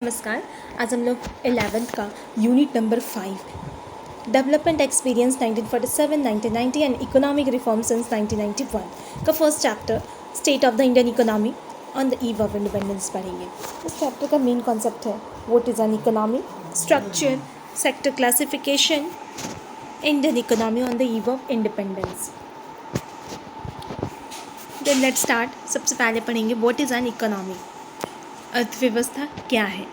नमस्कार। आज हम लोग 11th का unit number 5 development experience 1947-1990 and economic reform since 1991 का first chapter state of the Indian economy on the eve of independence पढ़ेंगे। इस चैप्टर का मेन कॉन्सेप्ट है what is an economy, structure, sector classification, Indian economy on the eve of independence. Then let's start. सबसे पहले पढ़ेंगे what is an economy. अर्थव्यवस्था क्या है?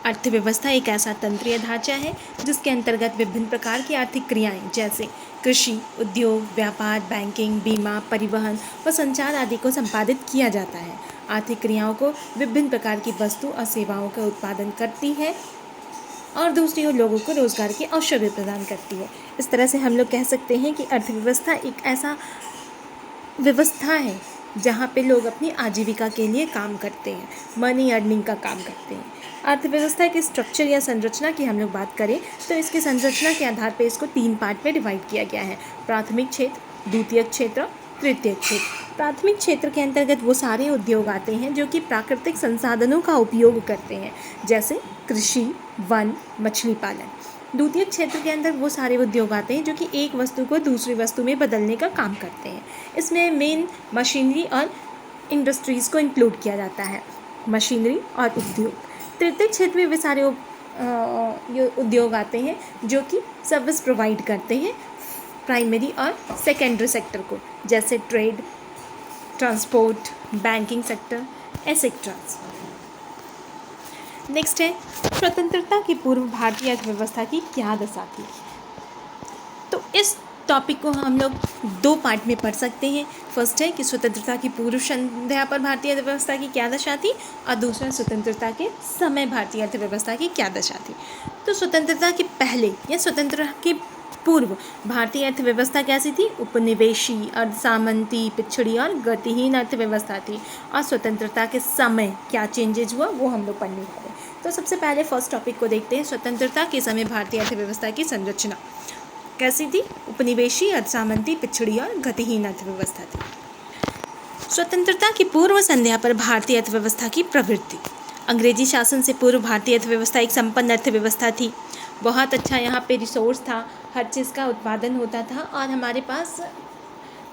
अर्थव्यवस्था एक ऐसा तंत्रीय ढांचा है जिसके अंतर्गत विभिन्न प्रकार की आर्थिक क्रियाएं जैसे कृषि, उद्योग, व्यापार, बैंकिंग, बीमा, परिवहन व संचार आदि को संपादित किया जाता है। आर्थिक क्रियाओं को विभिन्न प्रकार की वस्तु और सेवाओं का उत्पादन करती है और दूसरी ओर लोगों को रोजगार के अवसर भी प्रदान करती है। इस तरह से हम लोग कह सकते हैं कि अर्थव्यवस्था एक ऐसा व्यवस्था है जहाँ पे लोग अपनी आजीविका के लिए काम करते हैं, मनी अर्निंग का काम करते हैं। अर्थव्यवस्था के स्ट्रक्चर या संरचना की हम लोग बात करें तो इसकी संरचना के आधार पर इसको 3 पार्ट में डिवाइड किया गया है: प्राथमिक क्षेत्र, द्वितीयक क्षेत्र, तृतीयक क्षेत्र। प्राथमिक क्षेत्र के अंतर्गत वो सारे उद्योग आते हैं जो कि प्राकृतिक संसाधनों का उपयोग करते हैं, जैसे कृषि, वन, मछली पालन। द्वितीयक क्षेत्र के अंदर वो सारे उद्योग आते हैं जो कि एक वस्तु को दूसरी वस्तु में बदलने का काम करते हैं। इसमें मेन मशीनरी और इंडस्ट्रीज़ को इंक्लूड किया जाता है, मशीनरी और उद्योग। तृतीय क्षेत्र में वे सारे उद्योग आते हैं जो कि सर्विस प्रोवाइड करते हैं प्राइमरी और सेकेंडरी सेक्टर को, जैसे trade, transport, banking sector etcetera. Next है स्वतंत्रता की पूर्व भारतीय अर्थव्यवस्था की क्या दशा थी। तो इस टॉपिक को हम लोग 2 पार्ट में पढ़ सकते हैं। फर्स्ट है कि स्वतंत्रता की पूर्व संध्या पर भारतीय अर्थव्यवस्था की क्या दशा थी, और दूसरा स्वतंत्रता के समय भारतीय अर्थव्यवस्था की क्या दशा थी। तो स्वतंत्रता के पहले या स्वतंत्रता के पूर्व भारतीय अर्थव्यवस्था कैसी थी? उपनिवेशी, अर्धसामंती, पिछड़ी और गतिहीन अर्थव्यवस्था थी। और स्वतंत्रता के समय क्या चेंजेज हुआ वो हम लोग पढ़ने वाले। तो सबसे पहले फर्स्ट टॉपिक को देखते हैं। स्वतंत्रता के समय भारतीय अर्थव्यवस्था की संरचना कैसी थी? उपनिवेशी, अर्धसामंती, पिछड़ी और गतिहीन अर्थव्यवस्था थी। स्वतंत्रता की पूर्व संध्या पर भारतीय अर्थव्यवस्था की प्रवृत्ति। अंग्रेजी शासन से पूर्व भारतीय अर्थव्यवस्था एक संपन्न अर्थव्यवस्था थी। बहुत अच्छा यहाँ पे रिसोर्स था, हर चीज़ का उत्पादन होता था और हमारे पास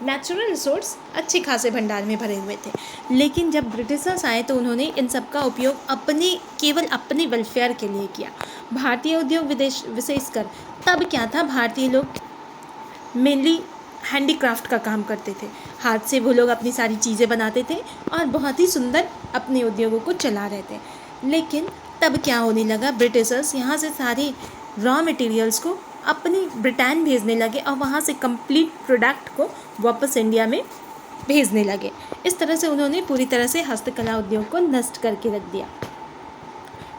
नेचुरल रिसोर्स अच्छे खासे भंडार में भरे हुए थे। लेकिन जब ब्रिटिशर्स आए तो उन्होंने इन सब का उपयोग केवल अपने वेलफेयर के लिए किया। भारतीय उद्योग विशेषकर तब क्या था, भारतीय लोग मेनली हैंडीक्राफ्ट का काम करते थे। हाथ से वो लोग अपनी सारी चीज़ें बनाते थे और बहुत ही सुंदर अपने उद्योगों को चला रहे थे। लेकिन तब क्या होने लगा, ब्रिटिशर्स यहाँ से सारे रॉ मटेरियल्स को अपनी ब्रिटेन भेजने लगे और वहाँ से कंप्लीट प्रोडक्ट को वापस इंडिया में भेजने लगे। इस तरह से उन्होंने पूरी तरह से हस्तकला उद्योग को नष्ट करके रख दिया।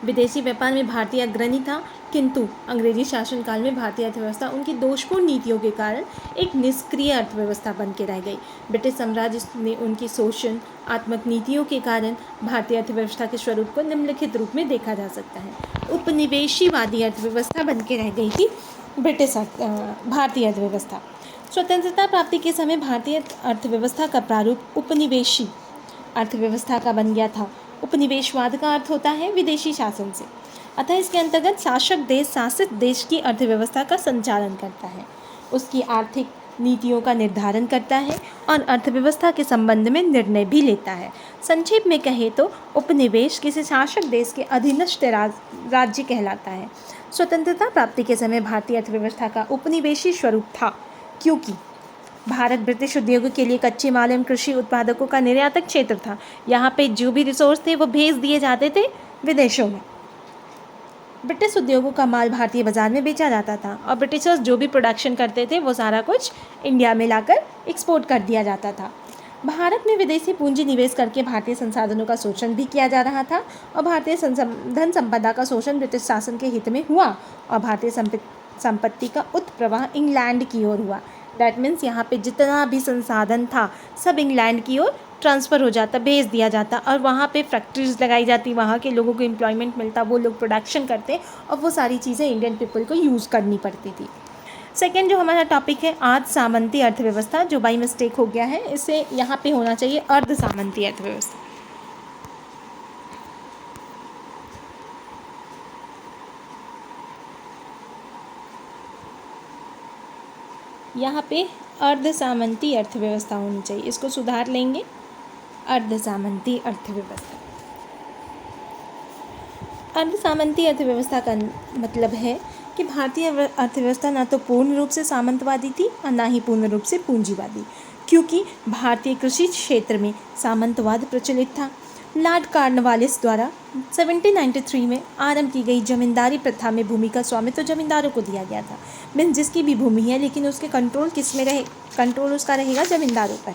विदेशी व्यापार में भारतीय अग्रणी था, किंतु अंग्रेजी शासनकाल में भारतीय अर्थव्यवस्था उनकी दोषपूर्ण नीतियों के कारण एक निष्क्रिय अर्थव्यवस्था बन के रह गई। ब्रिटिश साम्राज्य ने उनकी शोषणात्मक नीतियों के कारण भारतीय अर्थव्यवस्था के स्वरूप को निम्नलिखित रूप में देखा जा सकता है। उपनिवेशीवादी अर्थव्यवस्था बन के रह गई थी भारतीय अर्थव्यवस्था। स्वतंत्रता प्राप्ति के समय भारतीय अर्थव्यवस्था का प्रारूप उपनिवेशी अर्थव्यवस्था का बन गया था। उपनिवेशवाद का अर्थ होता है विदेशी शासन से, अतः इसके अंतर्गत शासक देश शासित देश की अर्थव्यवस्था का संचालन करता है, उसकी आर्थिक नीतियों का निर्धारण करता है और अर्थव्यवस्था के संबंध में निर्णय भी लेता है। संक्षेप में कहे तो उपनिवेश किसी शासक देश के अधीनस्थ राज्य कहलाता है। स्वतंत्रता प्राप्ति के समय भारतीय अर्थव्यवस्था का उपनिवेशी स्वरूप था, क्योंकि भारत ब्रिटिश उद्योगों के लिए कच्चे माल एवं कृषि उत्पादकों का निर्यातक क्षेत्र था। यहाँ पे जो भी रिसोर्स थे वो भेज दिए जाते थे विदेशों में। ब्रिटिश उद्योगों का माल भारतीय बाजार में बेचा जाता था और ब्रिटिशर्स जो भी प्रोडक्शन करते थे वो सारा कुछ इंडिया में लाकर एक्सपोर्ट कर दिया जाता था। भारत में विदेशी पूंजी निवेश करके भारतीय संसाधनों का शोषण भी किया जा रहा था और भारतीय धन संपदा का शोषण ब्रिटिश शासन के हित में हुआ और भारतीय संपत्ति का उत्प्रवाह इंग्लैंड की ओर हुआ। डैट मीन्स यहाँ पे जितना भी संसाधन था सब इंग्लैंड की ओर ट्रांसफ़र हो जाता, भेज दिया जाता और वहाँ पे फैक्ट्रीज लगाई जाती, वहाँ के लोगों को एम्प्लॉयमेंट मिलता, वो लोग प्रोडक्शन करते और वो सारी चीज़ें इंडियन पीपल को यूज़ करनी पड़ती थी। सेकेंड जो हमारा टॉपिक है अर्ध सामंती अर्थव्यवस्था, जो बाई मिस्टेक हो गया है, इसे यहाँ पे होना चाहिए अर्ध सामंती अर्थव्यवस्था। यहाँ पे अर्ध सामंती अर्थव्यवस्था होनी चाहिए, इसको सुधार लेंगे। अर्ध सामंती अर्थव्यवस्था। अर्ध सामंती अर्थव्यवस्था का मतलब है कि भारतीय अर्थव्यवस्था ना तो पूर्ण रूप से सामंतवादी थी और ना ही पूर्ण रूप से पूंजीवादी, क्योंकि भारतीय कृषि क्षेत्र में सामंतवाद प्रचलित था। लॉर्ड कॉर्नवालिस द्वारा 1793 में आरंभ की गई जमींदारी प्रथा में भूमि का स्वामित्व तो जमींदारों को दिया गया था। मीन्स जिसकी भी भूमि है, लेकिन उसके कंट्रोल किस में रहे, कंट्रोल उसका रहेगा जमींदारों पर।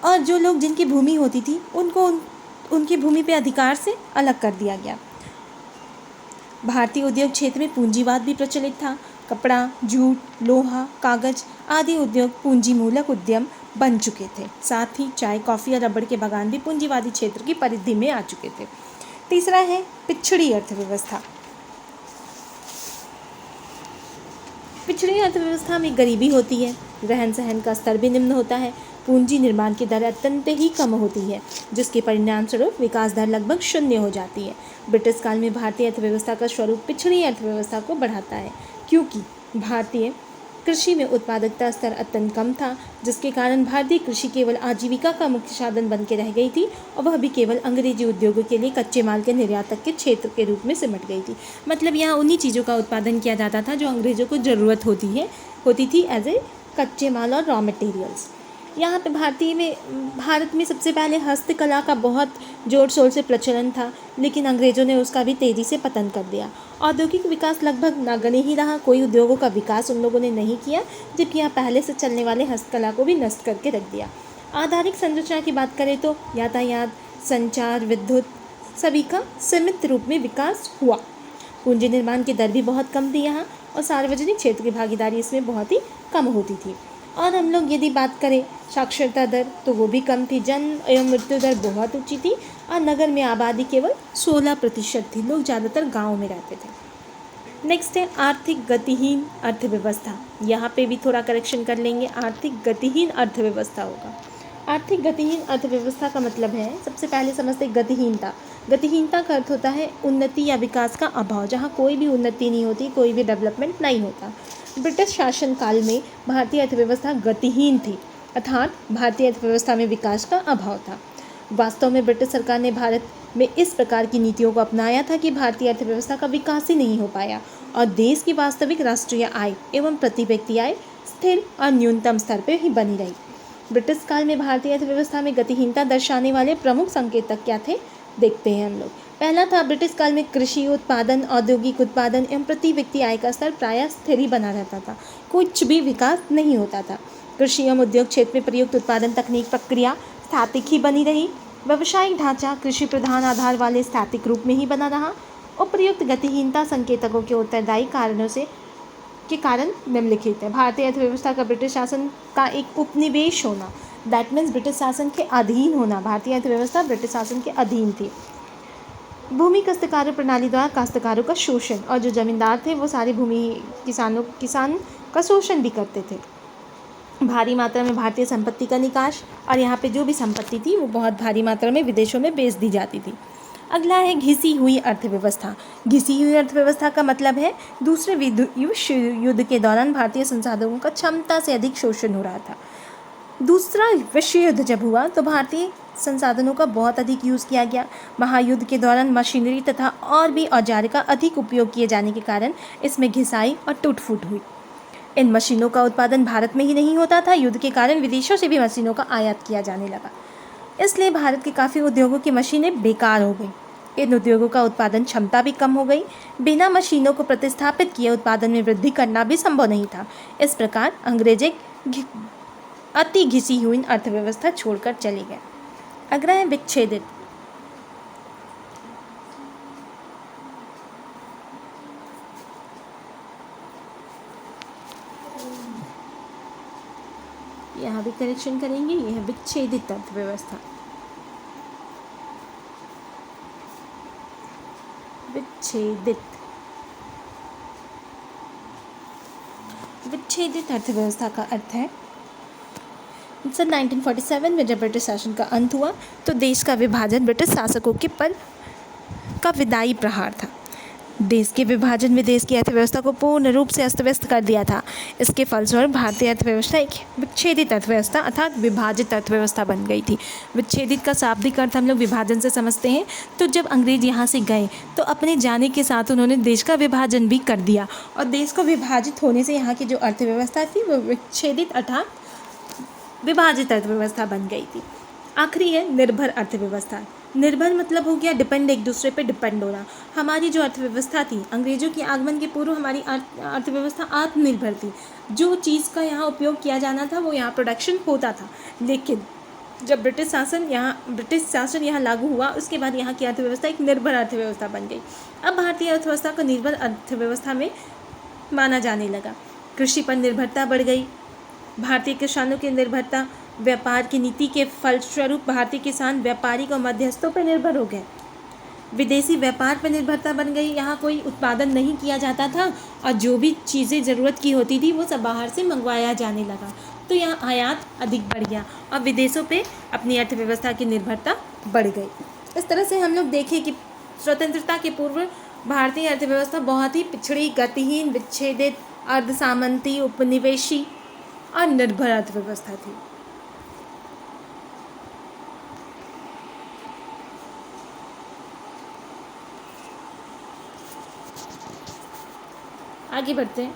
और जो लोग जिनकी भूमि होती थी उनको उनकी भूमि पे अधिकार से अलग कर दिया गया। भारतीय उद्योग क्षेत्र में पूंजीवाद भी प्रचलित था। कपड़ा, जूट, लोहा, कागज आदि उद्योग पूंजी मूलक उद्यम बन चुके थे। साथ ही चाय, कॉफ़ी और रबड़ के बागान भी पूंजीवादी क्षेत्र की परिधि में आ चुके थे। तीसरा है पिछड़ी अर्थव्यवस्था। पिछड़ी अर्थव्यवस्था में गरीबी होती है, रहन सहन का स्तर भी निम्न होता है, पूंजी निर्माण की दर अत्यंत ही कम होती है, जिसके परिणाम स्वरूप विकास दर लगभग शून्य हो जाती है। ब्रिटिश काल में भारतीय अर्थव्यवस्था का स्वरूप पिछड़ी अर्थव्यवस्था को बढ़ाता है, क्योंकि भारतीय कृषि में उत्पादकता स्तर अत्यंत कम था, जिसके कारण भारतीय कृषि केवल आजीविका का मुख्य साधन बन के रह गई थी, और वह भी केवल अंग्रेजी उद्योगों के लिए कच्चे माल के निर्यातक के क्षेत्र के रूप में सिमट गई थी। मतलब यहाँ उन्हीं चीज़ों का उत्पादन किया जाता था जो अंग्रेज़ों को ज़रूरत होती थी एज ए कच्चे माल और रॉ मटेरियल्स। यहाँ पे भारत में सबसे पहले हस्तकला का बहुत जोर शोर से प्रचलन था, लेकिन अंग्रेज़ों ने उसका भी तेज़ी से पतन कर दिया। औद्योगिक विकास लगभग नगण्य ही रहा, कोई उद्योगों का विकास उन लोगों ने नहीं किया, जबकि यहाँ पहले से चलने वाले हस्तकला को भी नष्ट करके रख दिया। आधारिक संरचना की बात करें तो यातायात, संचार, विद्युत सभी का सीमित रूप में विकास हुआ। पूंजी निर्माण की दर भी बहुत कम थी यहाँ, और सार्वजनिक क्षेत्र की भागीदारी इसमें बहुत ही कम होती थी। और हम लोग यदि बात करें साक्षरता दर, तो वो भी कम थी। जन्म एवं मृत्यु दर बहुत ऊंची थी, और नगर में आबादी केवल 16% थी। लोग ज़्यादातर गाँव में रहते थे। नेक्स्ट है आर्थिक गतिहीन अर्थव्यवस्था। यहाँ पे भी थोड़ा करेक्शन कर लेंगे, आर्थिक गतिहीन अर्थव्यवस्था होगा। आर्थिक गतिहीन अर्थव्यवस्था का मतलब है, सबसे पहले समझते गतिहीनता। गतिहीनता का अर्थ होता है उन्नति या विकास का अभाव, जहाँ कोई भी उन्नति नहीं होती, कोई भी डेवलपमेंट नहीं होता। ब्रिटिश शासन काल में भारतीय अर्थव्यवस्था गतिहीन थी, अर्थात भारतीय अर्थव्यवस्था में विकास का अभाव था। वास्तव में ब्रिटिश सरकार ने भारत में इस प्रकार की नीतियों को अपनाया था कि भारतीय अर्थव्यवस्था का विकास ही नहीं हो पाया, और देश की वास्तविक राष्ट्रीय आय एवं प्रति व्यक्ति आय स्थिर और न्यूनतम स्तर पर ही बनी रही। ब्रिटिश काल में भारतीय अर्थव्यवस्था में गतिहीनता दर्शाने वाले प्रमुख संकेतक क्या थे, देखते हैं हम लोग। पहला था, ब्रिटिश काल में कृषि उत्पादन, औद्योगिक उत्पादन एवं प्रति व्यक्ति आय का स्तर प्रायः स्थिर ही बना रहता था, कुछ भी विकास नहीं होता था। कृषि एवं उद्योग क्षेत्र में प्रयुक्त उत्पादन तकनीक प्रक्रिया स्थैतिक ही बनी रही। व्यावसायिक ढांचा कृषि प्रधान आधार वाले स्थैतिक रूप में ही बना रहा। उपर्युक्त गतिहीनता संकेतकों के उत्तरदायी कारणों के कारण निम्नलिखित है। भारतीय अर्थव्यवस्था का ब्रिटिश शासन का एक उपनिवेश होना, दैट मीन्स ब्रिटिश शासन के अधीन होना। भारतीय अर्थव्यवस्था ब्रिटिश शासन के अधीन थी। भूमि काश्तकार प्रणाली द्वारा काश्तकारों का शोषण, और जो जमींदार थे वो सारी भूमि किसान का शोषण भी करते थे। भारी मात्रा में भारतीय संपत्ति का निकास, और यहाँ पे जो भी संपत्ति थी वो बहुत भारी मात्रा में विदेशों में बेच दी जाती थी। अगला है घिसी हुई अर्थव्यवस्था। घिसी हुई अर्थव्यवस्था का मतलब है दूसरे विश्व युद्ध के दौरान भारतीय संसाधनों का क्षमता से अधिक शोषण हो रहा था। दूसरा विश्व युद्ध जब हुआ तो भारतीय संसाधनों का बहुत अधिक यूज़ किया गया। महायुद्ध के दौरान मशीनरी तथा और भी औजार का अधिक उपयोग किए जाने के कारण इसमें घिसाई और टूट फूट हुई। इन मशीनों का उत्पादन भारत में ही नहीं होता था, युद्ध के कारण विदेशों से भी मशीनों का आयात किया जाने लगा। इसलिए भारत के काफ़ी उद्योगों की मशीनें बेकार हो गई। इन उद्योगों का उत्पादन क्षमता भी कम हो गई। बिना मशीनों को प्रतिस्थापित किए उत्पादन में वृद्धि करना भी संभव नहीं था। इस प्रकार अंग्रेज अति घिसी हुई अर्थव्यवस्था छोड़कर चले गए। अगला है विच्छेदित। यहाँ भी करेक्शन करेंगे, यह है विच्छेदित अर्थव्यवस्था। विच्छेदित अर्थव्यवस्था का अर्थ है, सन 1947 में जब ब्रिटिश शासन का अंत हुआ तो देश का विभाजन ब्रिटिश शासकों के पर का विदाई प्रहार था। देश के विभाजन में देश की अर्थव्यवस्था को पूर्ण रूप से अस्त व्यस्त कर दिया था। इसके फलस्वरूप भारतीय अर्थव्यवस्था एक विच्छेदित अर्थव्यवस्था अर्थात विभाजित अर्थव्यवस्था बन गई थी। विच्छेदित का शाब्दिक अर्थ हम लोग विभाजन से समझते हैं। तो जब अंग्रेज यहाँ से गए तो अपने जाने के साथ उन्होंने देश का विभाजन भी कर दिया और देश को विभाजित होने से यहाँ की जो अर्थव्यवस्था थी वो विच्छेदित अर्थात विभाजित अर्थव्यवस्था बन गई थी। आखिरी है निर्भर अर्थव्यवस्था। निर्भर मतलब हो गया डिपेंड, एक दूसरे पे डिपेंड होना। हमारी जो अर्थव्यवस्था थी अंग्रेजों के आगमन के पूर्व हमारी अर्थव्यवस्था आत्मनिर्भर थी। जो चीज़ का यहाँ उपयोग किया जाना था वो यहाँ प्रोडक्शन होता था, लेकिन जब ब्रिटिश शासन यहाँ लागू हुआ उसके बाद यहाँ की अर्थव्यवस्था एक निर्भर अर्थव्यवस्था बन गई। अब भारतीय अर्थव्यवस्था को निर्भर अर्थव्यवस्था में माना जाने लगा। कृषि पर निर्भरता बढ़ गई। भारतीय किसानों की निर्भरता, व्यापार की नीति के फलस्वरूप भारतीय किसान व्यापारी और मध्यस्थों पर निर्भर हो गए। विदेशी व्यापार पर निर्भरता बन गई। यहाँ कोई उत्पादन नहीं किया जाता था और जो भी चीज़ें ज़रूरत की होती थी वो सब बाहर से मंगवाया जाने लगा। तो यहाँ आयात अधिक बढ़ गया और विदेशों पे अपनी अर्थव्यवस्था की निर्भरता बढ़ गई। इस तरह से हम लोग देखें कि स्वतंत्रता के पूर्व भारतीय अर्थव्यवस्था बहुत ही पिछड़ी, गतिहीन, विच्छेदित, अर्धसामंती, उपनिवेशी और निर्भर अर्थव्यवस्था थी। आगे बढ़ते हैं।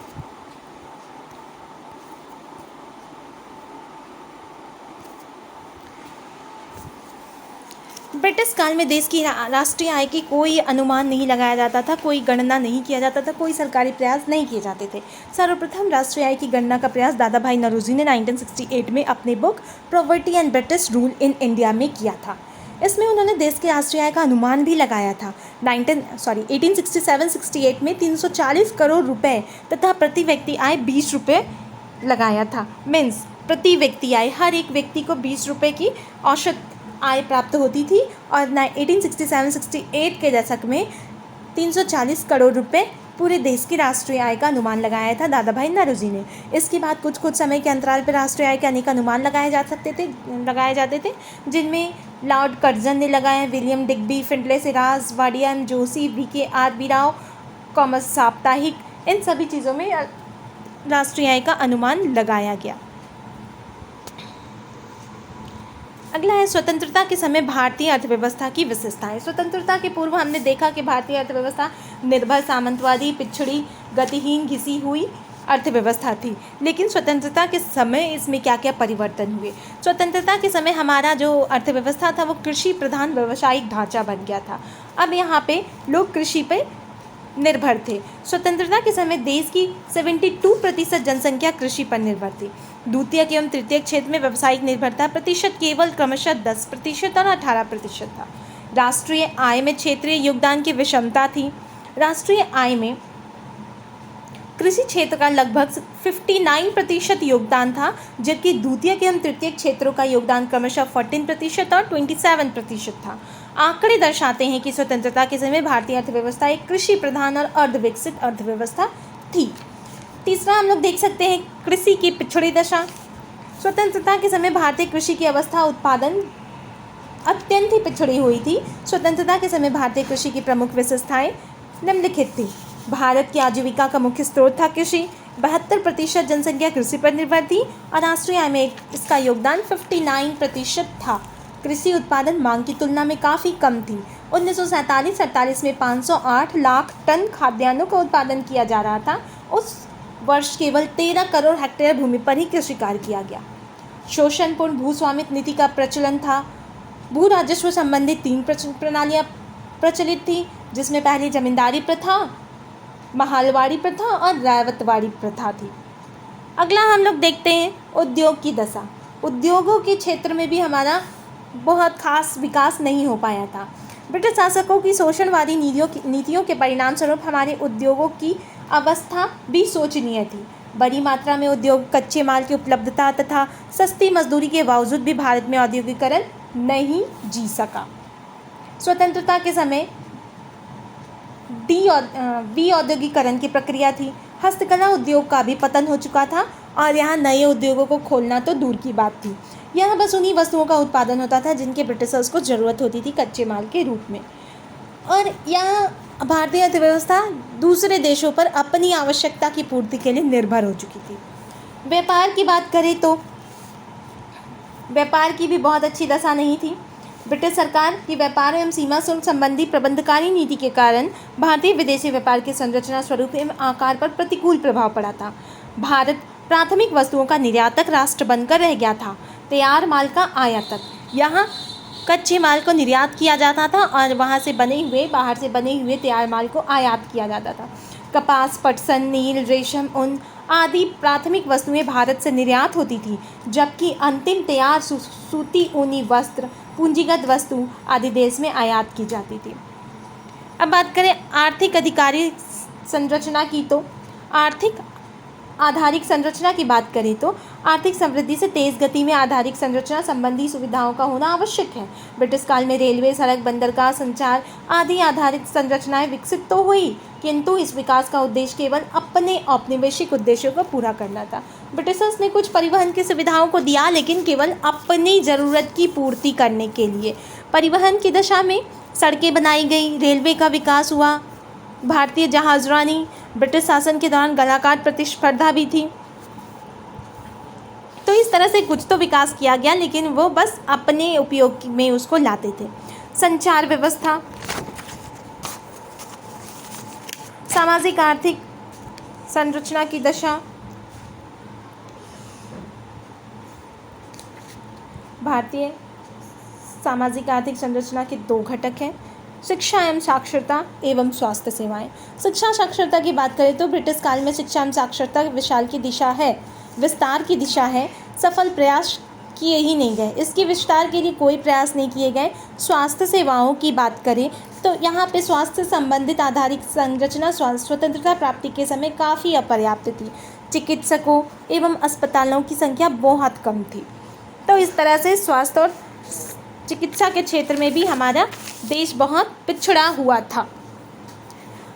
ब्रिटिश काल में देश की राष्ट्रीय आय की कोई अनुमान नहीं लगाया जाता था, कोई गणना नहीं किया जाता था, कोई सरकारी प्रयास नहीं किए जाते थे। सर्वप्रथम राष्ट्रीय आय की गणना का प्रयास दादा भाई नौरोजी ने 1968 में अपने book property and British rule in India में किया था। इसमें उन्होंने देश की राष्ट्रीय आय का अनुमान भी लगाया था। 1867-68 में 340 करोड़ रुपए तथा प्रति व्यक्ति आय 20 रुपये लगाया था। मीन्स प्रति व्यक्ति आय, हर एक व्यक्ति को 20 रुपये की औसत आय प्राप्त होती थी और 1867-68 के दशक में 340 करोड़ रुपए पूरे देश की राष्ट्रीय आय का अनुमान लगाया था दादा भाई नौरोजी ने। इसके बाद कुछ समय के अंतराल पर राष्ट्रीय आय के अनेक अनुमान लगाए जाते थे, जिनमें लॉर्ड कर्जन ने लगाए, William Digby, Findlay Shirras, Wadia M Joshi, VKR Rao, commerce साप्ताहिक, इन सभी चीज़ों में राष्ट्रीय आय का अनुमान लगाया गया। अगला है स्वतंत्रता के समय भारतीय अर्थव्यवस्था की विशेषताएं। स्वतंत्रता के पूर्व हमने देखा कि भारतीय अर्थव्यवस्था निर्भर, सामंतवादी, पिछड़ी, गतिहीन, घिसी हुई अर्थव्यवस्था थी। लेकिन स्वतंत्रता के समय इसमें क्या क्या परिवर्तन हुए। स्वतंत्रता के समय हमारा जो अर्थव्यवस्था था वो कृषि प्रधान व्यावसायिक ढांचा बन गया था। अब यहाँ पे लोग कृषि पे निर्भर थे। स्वतंत्रता के समय देश की 72% जनसंख्या कृषि पर निर्भर थी। द्वितीयक एवं तृतीयक क्षेत्र में व्यावसायिक निर्भरता प्रतिशत केवल क्रमशः 10% और 18% था। राष्ट्रीय आय में क्षेत्रीय योगदान की विषमता थी। राष्ट्रीय आय में कृषि क्षेत्र का लगभग 59% योगदान था, जबकि द्वितीयक एवं तृतीयक क्षेत्रों का योगदान क्रमशः 14% और 27% था। आंकड़े दर्शाते हैं कि स्वतंत्रता के समय भारतीय अर्थव्यवस्था एक कृषि प्रधान और अर्धविकसित अर्थव्यवस्था थी। तीसरा हम लोग देख सकते हैं कृषि की पिछड़ी दशा। स्वतंत्रता के समय भारतीय कृषि की अवस्था उत्पादन अत्यंत ही पिछड़ी हुई थी। स्वतंत्रता के समय भारतीय कृषि की प्रमुख विशेषताएं निम्नलिखित थी। भारत की आजीविका का मुख्य स्रोत था कृषि। 72% जनसंख्या कृषि पर निर्भर थी और राष्ट्रीय आय में इसका योगदान 59% था। कृषि उत्पादन मांग की तुलना में काफ़ी कम थी। 1947-48 में 508 लाख टन खाद्यान्नों का उत्पादन किया जा रहा था। उस वर्ष केवल 13 करोड़ हेक्टेयर भूमि पर ही कृषि कार्य किया गया। शोषणपूर्ण भूस्वामित्व नीति का प्रचलन था। भू राजस्व संबंधित 3 प्रणालियाँ प्रचलित थी, जिसमें पहली जमींदारी प्रथा, महालवाड़ी प्रथा और रावतवाड़ी प्रथा थी। अगला हम लोग देखते हैं उद्योग की दशा। उद्योगों के क्षेत्र में भी हमारा बहुत खास विकास नहीं हो पाया था। ब्रिटिश शासकों की शोषणवादी नीतियों के परिणाम स्वरूप हमारे उद्योगों की अवस्था भी शोचनीय थी। बड़ी मात्रा में उद्योग, कच्चे माल की उपलब्धता तथा सस्ती मजदूरी के बावजूद भी भारत में औद्योगिकरण नहीं जी सका। स्वतंत्रता के समय विऔद्योगिकरण की प्रक्रिया थी। हस्तकला उद्योग का भी पतन हो चुका था और यहाँ नए उद्योगों को खोलना तो दूर की बात थी। यहाँ बस उन्हीं वस्तुओं का उत्पादन होता था जिनके ब्रिटिशर्स को ज़रूरत होती थी कच्चे माल के रूप में। और यह भारतीय अर्थव्यवस्था दूसरे देशों पर अपनी आवश्यकता की पूर्ति के लिए निर्भर हो चुकी थी। व्यापार की बात करें तो व्यापार की भी बहुत अच्छी दशा नहीं थी। ब्रिटिश सरकार की व्यापार एवं सीमा शुल्क संबंधी प्रबंधकारी नीति के कारण भारतीय विदेशी व्यापार की संरचना, स्वरूप एवं आकार पर प्रतिकूल प्रभाव पड़ा था। भारत प्राथमिक वस्तुओं का निर्यातक राष्ट्र बनकर रह गया था, तैयार माल का आयातक। यहाँ कच्चे माल को निर्यात किया जाता था और वहाँ से बाहर से बने हुए तैयार माल को आयात किया जाता था। कपास, पटसन, नील, रेशम, ऊन आदि प्राथमिक वस्तुएं भारत से निर्यात होती थी, जबकि अंतिम तैयार सूती ऊनी वस्त्र, पूंजीगत वस्तु आदि देश में आयात की जाती थी। अब बात करें आर्थिक अधिकारी संरचना की, तो आधारिक संरचना की बात करें तो आर्थिक समृद्धि से तेज गति में आधारिक संरचना संबंधी सुविधाओं का होना आवश्यक है। ब्रिटिश काल में रेलवे, सड़क, बंदरगाह, संचार आदि आधारित संरचनाएं विकसित तो हुई, किंतु इस विकास का उद्देश्य केवल अपने औपनिवेशिक उद्देश्यों को पूरा करना था। ब्रिटिशर्स ने कुछ परिवहन की सुविधाओं को दिया, लेकिन केवल अपनी ज़रूरत की पूर्ति करने के लिए। परिवहन की दिशा में सड़कें बनाई गई, रेलवे का विकास हुआ, भारतीय जहाजरानी, ब्रिटिश शासन के दौरान गलाकाट प्रतिस्पर्धा भी थी। तो इस तरह से कुछ तो विकास किया गया, लेकिन वो बस अपने उपयोग में उसको लाते थे। संचार व्यवस्था, सामाजिक आर्थिक संरचना की दशा, भारतीय सामाजिक आर्थिक संरचना के दो घटक हैं, शिक्षा एवं साक्षरता एवं स्वास्थ्य सेवाएं। शिक्षा साक्षरता की बात करें तो ब्रिटिश काल में शिक्षा एवं साक्षरता विस्तार की दिशा है। सफल प्रयास किए ही नहीं गए, इसके विस्तार के लिए कोई प्रयास नहीं किए गए। स्वास्थ्य सेवाओं की बात करें तो यहाँ पे स्वास्थ्य संबंधित आधारित संरचना स्वतंत्रता प्राप्ति के समय काफ़ी अपर्याप्त थी। चिकित्सकों एवं अस्पतालों की संख्या बहुत कम थी। तो इस तरह से स्वास्थ्य और चिकित्सा के क्षेत्र में भी हमारा देश बहुत पिछड़ा हुआ था।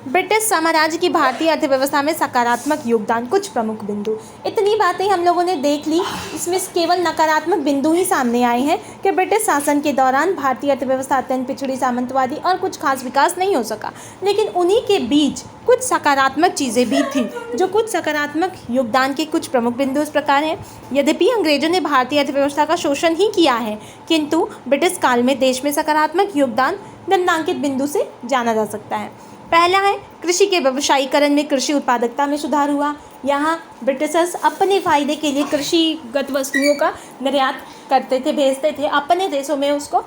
ब्रिटिश साम्राज्य की भारतीय अर्थव्यवस्था में सकारात्मक योगदान, कुछ प्रमुख बिंदु। इतनी बातें हम लोगों ने देख ली, इसमें केवल नकारात्मक बिंदु ही सामने आए हैं कि ब्रिटिश शासन के दौरान भारतीय अर्थव्यवस्था अत्यंत पिछड़ी, सामंतवादी और कुछ खास विकास नहीं हो सका। लेकिन उन्हीं के बीच कुछ सकारात्मक चीज़ें भी थी। जो कुछ सकारात्मक योगदान के कुछ प्रमुख बिंदु इस प्रकार हैं। यद्यपि अंग्रेजों ने भारतीय अर्थव्यवस्था का शोषण ही किया है, किंतु ब्रिटिश काल में देश में सकारात्मक योगदान निम्नलिखित बिंदु से जाना जा सकता है। पहला है कृषि के व्यवसायीकरण में कृषि उत्पादकता में सुधार हुआ। यहाँ ब्रिटिशर्स अपने फ़ायदे के लिए कृषिगत वस्तुओं का निर्यात करते थे, भेजते थे, अपने देशों में उसको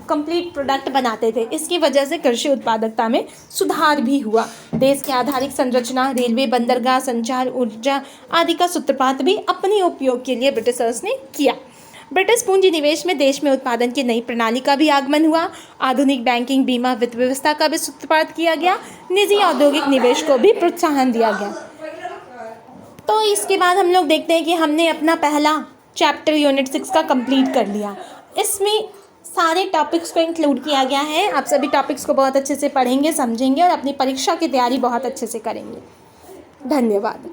कंप्लीट प्रोडक्ट बनाते थे। इसकी वजह से कृषि उत्पादकता में सुधार भी हुआ। देश की आधारिक संरचना, रेलवे, बंदरगाह, संचार, ऊर्जा आदि का सूत्रपात भी अपने उपयोग के लिए ब्रिटिशर्स ने किया। ब्रिटिश पूंजी निवेश में देश में उत्पादन की नई प्रणाली का भी आगमन हुआ। आधुनिक बैंकिंग, बीमा, वित्त व्यवस्था का भी सूत्रपात किया गया। निजी औद्योगिक निवेश को भी प्रोत्साहन दिया गया। तो इसके बाद हम लोग देखते हैं कि हमने अपना पहला चैप्टर यूनिट 6 का कंप्लीट कर लिया। इसमें सारे टॉपिक्स को इंक्लूड किया गया है। आप सभी टॉपिक्स को बहुत अच्छे से पढ़ेंगे, समझेंगे और अपनी परीक्षा की तैयारी बहुत अच्छे से करेंगे। धन्यवाद।